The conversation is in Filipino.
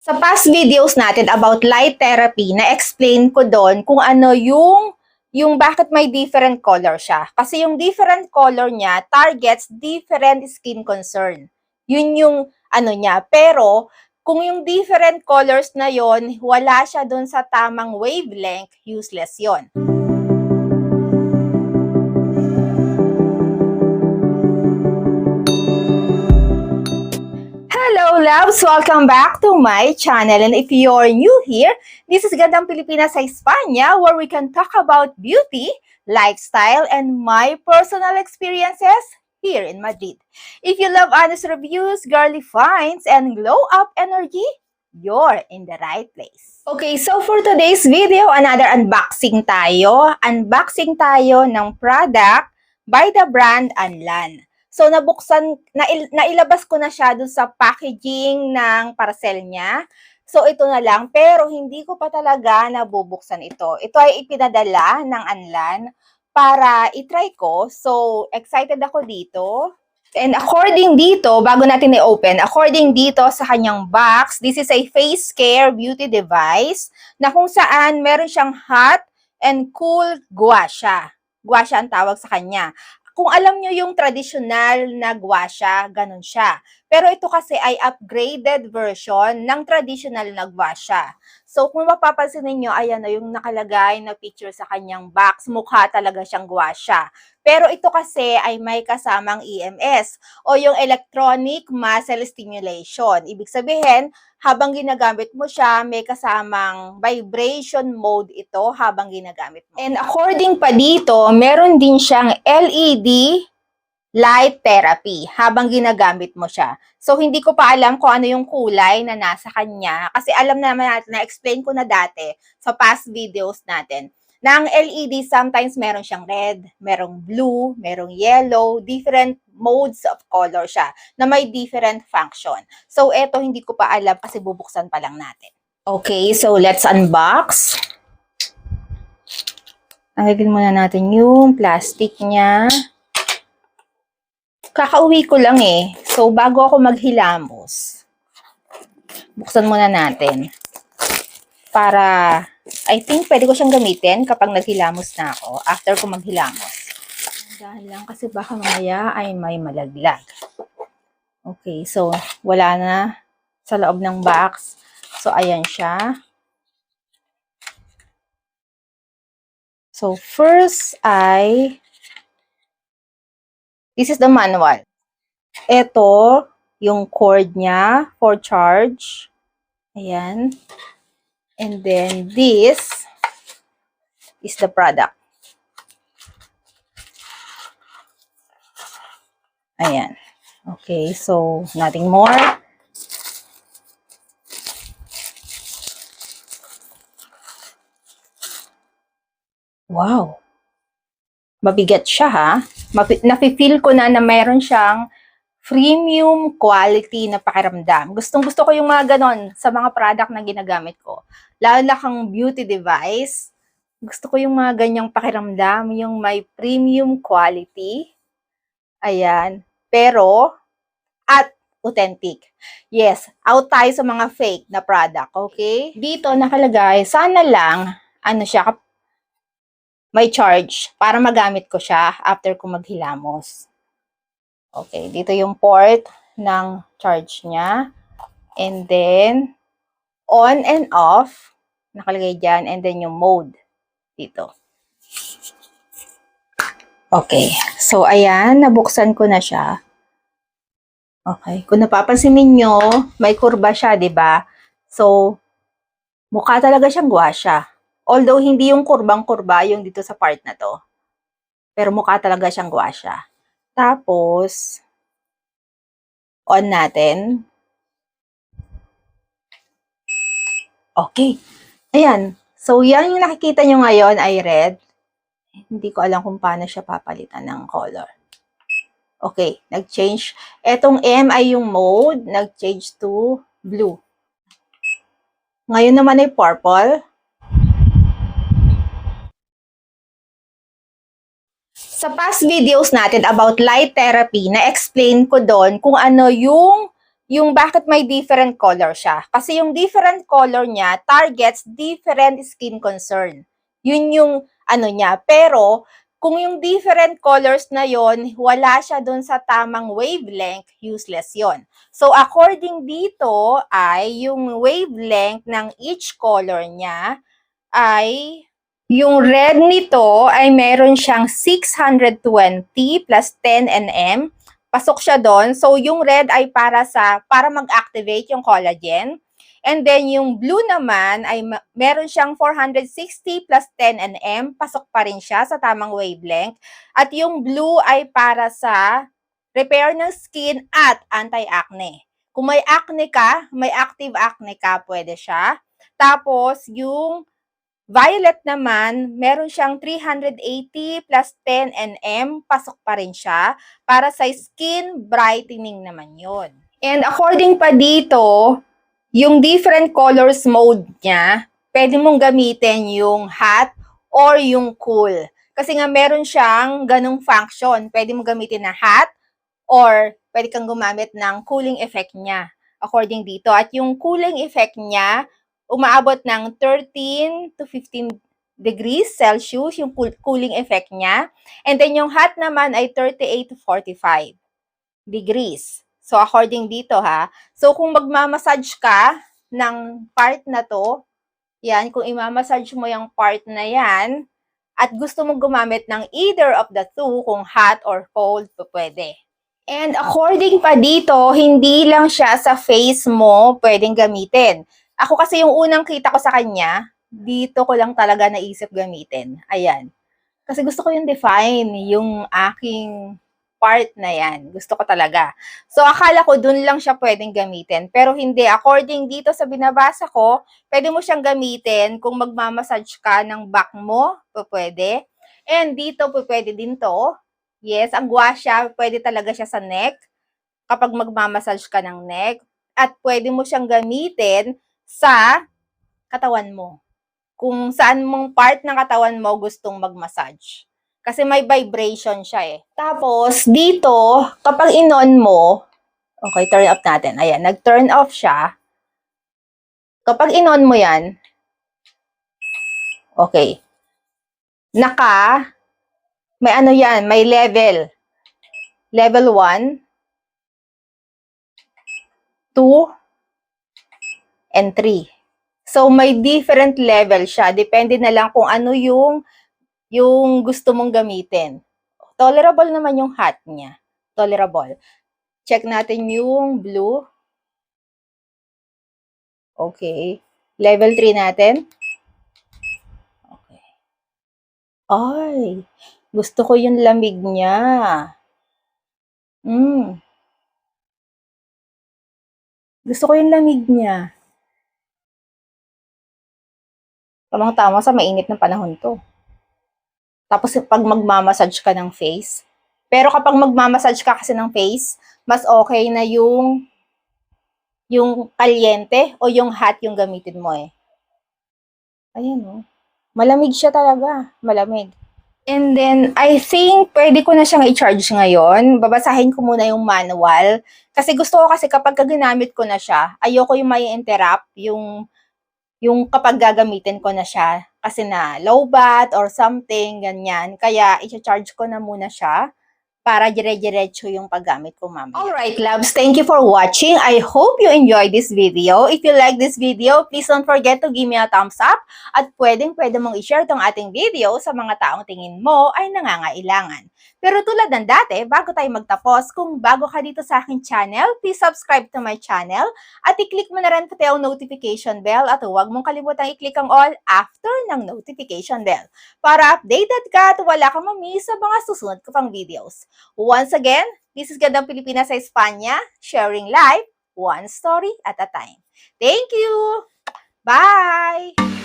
Sa past videos natin about light therapy, na-explain ko doon kung ano yung bakit may different color siya. Kasi yung different color niya targets different skin concern. Yun yung ano niya. Pero kung yung different colors na yon wala siya doon sa tamang wavelength, useless yon. Hello loves! Welcome back to my channel, and if you're new here, this is Gandang Pilipinas sa Espanya, where we can talk about beauty, lifestyle, and my personal experiences here in Madrid. If you love honest reviews, girly finds, and glow-up energy, you're in the right place. Okay, so for today's video, another unboxing tayo. Unboxing tayo ng product by the brand Anlan. So, nailabas ko na siya dun sa packaging ng parcel niya. So, ito na lang. Pero, hindi ko pa talaga nabubuksan ito. Ito ay ipinadala ng Anlan para itry ko. So, excited ako dito. And according dito, bago natin i-open, according dito sa kanyang box, this is a face care beauty device na kung saan meron siyang hot and cool gua sha. Gua sha ang tawag sa kanya. Kung alam nyo yung traditional na gua sha, ganun siya. Pero ito kasi ay upgraded version ng traditional na gua sha. So, kung mapapansin niyo ayan na yung nakalagay na picture sa kanyang box, mukha talaga siyang gua sha. Pero ito kasi ay may kasamang EMS o yung electronic muscle stimulation. Ibig sabihin, habang ginagamit mo siya, may kasamang vibration mode ito habang ginagamit mo. And according pa dito, meron din siyang LED light therapy habang ginagamit mo siya. So, hindi ko pa alam kung ano yung kulay na nasa kanya. Kasi alam naman natin, na-explain ko na dati sa past videos natin, na ang LED, sometimes meron siyang red, merong blue, merong yellow, different modes of color siya, na may different function. So, eto hindi ko pa alam kasi bubuksan pa lang natin. Okay, so let's unbox. Tanggalin muna natin yung plastic niya. Kakauwi ko lang eh. So, bago ako maghilamos, buksan muna natin. Para, I think, pwede ko siyang gamitin kapag naghilamos na ako, after ko maghilamos. Dahil lang kasi baka mamaya ay may malaglag. Okay, so, wala na sa loob ng box. So, ayan siya. So, first ay, this is the manual. Ito, yung cord niya for charge. Ayan. And then, this is the product. Ayan. Okay, so, nothing more. Wow. Mabigat siya ha. Nafe-feel ko na mayroon siyang premium quality na pakiramdam. Gustong-gusto ko yung mga ganon sa mga product na ginagamit ko. Lalo na kang beauty device. Gusto ko yung mga ganyang pakiramdam, yung may premium quality. Ayan. Pero, at authentic. Yes, out tayo sa mga fake na product, okay? Dito nakalagay, sana lang, ano siya, may charge para magamit ko siya after ko maghilamos. Okay, dito yung port ng charge niya. And then, on and off, nakalagay dyan. And then yung mode, dito. Okay, so ayan, nabuksan ko na siya. Okay, kung napapansin ninyo, may kurba siya, di ba? So, mukha talaga siyang gua sha. Although, hindi yung kurbang-kurba yung dito sa part na to. Pero mukha talaga siyang gua sha. Tapos, on natin. Okay. Ayan. So, yan yung nakikita nyo ngayon ay red. Hindi ko alam kung paano siya papalitan ng color. Okay. Nag-change. Etong M ay yung mode. Nag-change to blue. Ngayon naman ay purple. Sa past videos natin about light therapy, na-explain ko doon kung ano yung bakit may different color siya. Kasi yung different color niya targets different skin concern. Yun yung ano niya. Pero, kung yung different colors na yon wala siya dun sa tamang wavelength, useless yon. So, according dito ay yung wavelength ng each color niya ay yung red nito ay meron siyang 620 plus 10 nm. Pasok siya doon. So, yung red ay para mag-activate yung collagen. And then, yung blue naman ay meron siyang 460 plus 10 nm. Pasok pa rin siya sa tamang wavelength. At yung blue ay para sa repair ng skin at anti-acne. Kung may acne ka, may active acne ka, pwede siya. Tapos, yung violet naman, meron siyang 380 plus 10 nm, pasok pa rin siya. Para sa skin brightening naman yon. And according pa dito, yung different colors mode niya, pwede mong gamitin yung hot or yung cool. Kasi nga meron siyang ganong function. Pwede mong gamitin na hot or pwede kang gumamit ng cooling effect niya. According dito. At yung cooling effect niya, umaabot ng 13 to 15 degrees Celsius, yung cooling effect niya. And then yung hot naman ay 38 to 45 degrees. So, according dito ha. So, kung magmamassage ka ng part na to, yan, kung imamassage mo yung part na yan, at gusto mong gumamit ng either of the two, kung hot or cold, pwede. And according pa dito, hindi lang siya sa face mo pwedeng gamitin. Ako kasi yung unang kita ko sa kanya, dito ko lang talaga naisip gamitin. Ayan. Kasi gusto ko yung define, yung aking part na yan. Gusto ko talaga. So, akala ko dun lang siya pwedeng gamitin. Pero hindi. According dito sa binabasa ko, pwede mo siyang gamitin kung magmamassage ka ng back mo, pwede. And dito, pwede din to. Yes, ang gua siya, pwede talaga siya sa neck. Kapag magmamassage ka ng neck. At pwede mo siyang gamitin sa katawan mo. Kung saan mong part ng katawan mo gustong mag-massage. Kasi may vibration siya eh. Tapos, dito, kapag in-on mo, okay, turn off natin. Ayan, nag-turn off siya. Kapag in-on mo yan, okay, may ano yan, may level. Level 1, 2, and 3. So, may different level siya. Depende na lang kung ano yung gusto mong gamitin. Tolerable naman yung hot niya. Tolerable. Check natin yung blue. Okay. Level 3 natin. Okay. Ay, gusto ko yung lamig niya. Gusto ko yung lamig niya. Tamang-tama sa mainit ng panahon to. Tapos pag magmamassage ka ng face. Pero kapag magmamassage ka kasi ng face, mas okay na yung kalyente o yung hot yung gamitin mo eh. Ayan o. Malamig siya talaga. Malamig. And then, I think, pwede ko na siyang i-charge ngayon. Babasahin ko muna yung manual. Kasi gusto ko kasi kapag ginamit ko na siya, ayoko yung may interrupt, yung kapag gagamitin ko na siya. Kasi na low bat or something, ganyan. Kaya, i-charge ko na muna siya para dire-diretso yung paggamit ko mamaya. Alright, loves, thank you for watching. I hope you enjoyed this video. If you like this video, please don't forget to give me a thumbs up at pwede mong i-share tong ating video sa mga taong tingin mo ay nangangailangan. Pero tulad ng dati, bago tayo magtapos, kung bago ka dito sa aking channel, please subscribe to my channel at i-click mo na rin pati ang notification bell at huwag mong kalimutang i-click ang all after ng notification bell para updated ka at wala kang mamiss sa mga susunod ko pang videos. Once again, this is Gandang Pilipinas sa Espanya, sharing life, one story at a time. Thank you! Bye!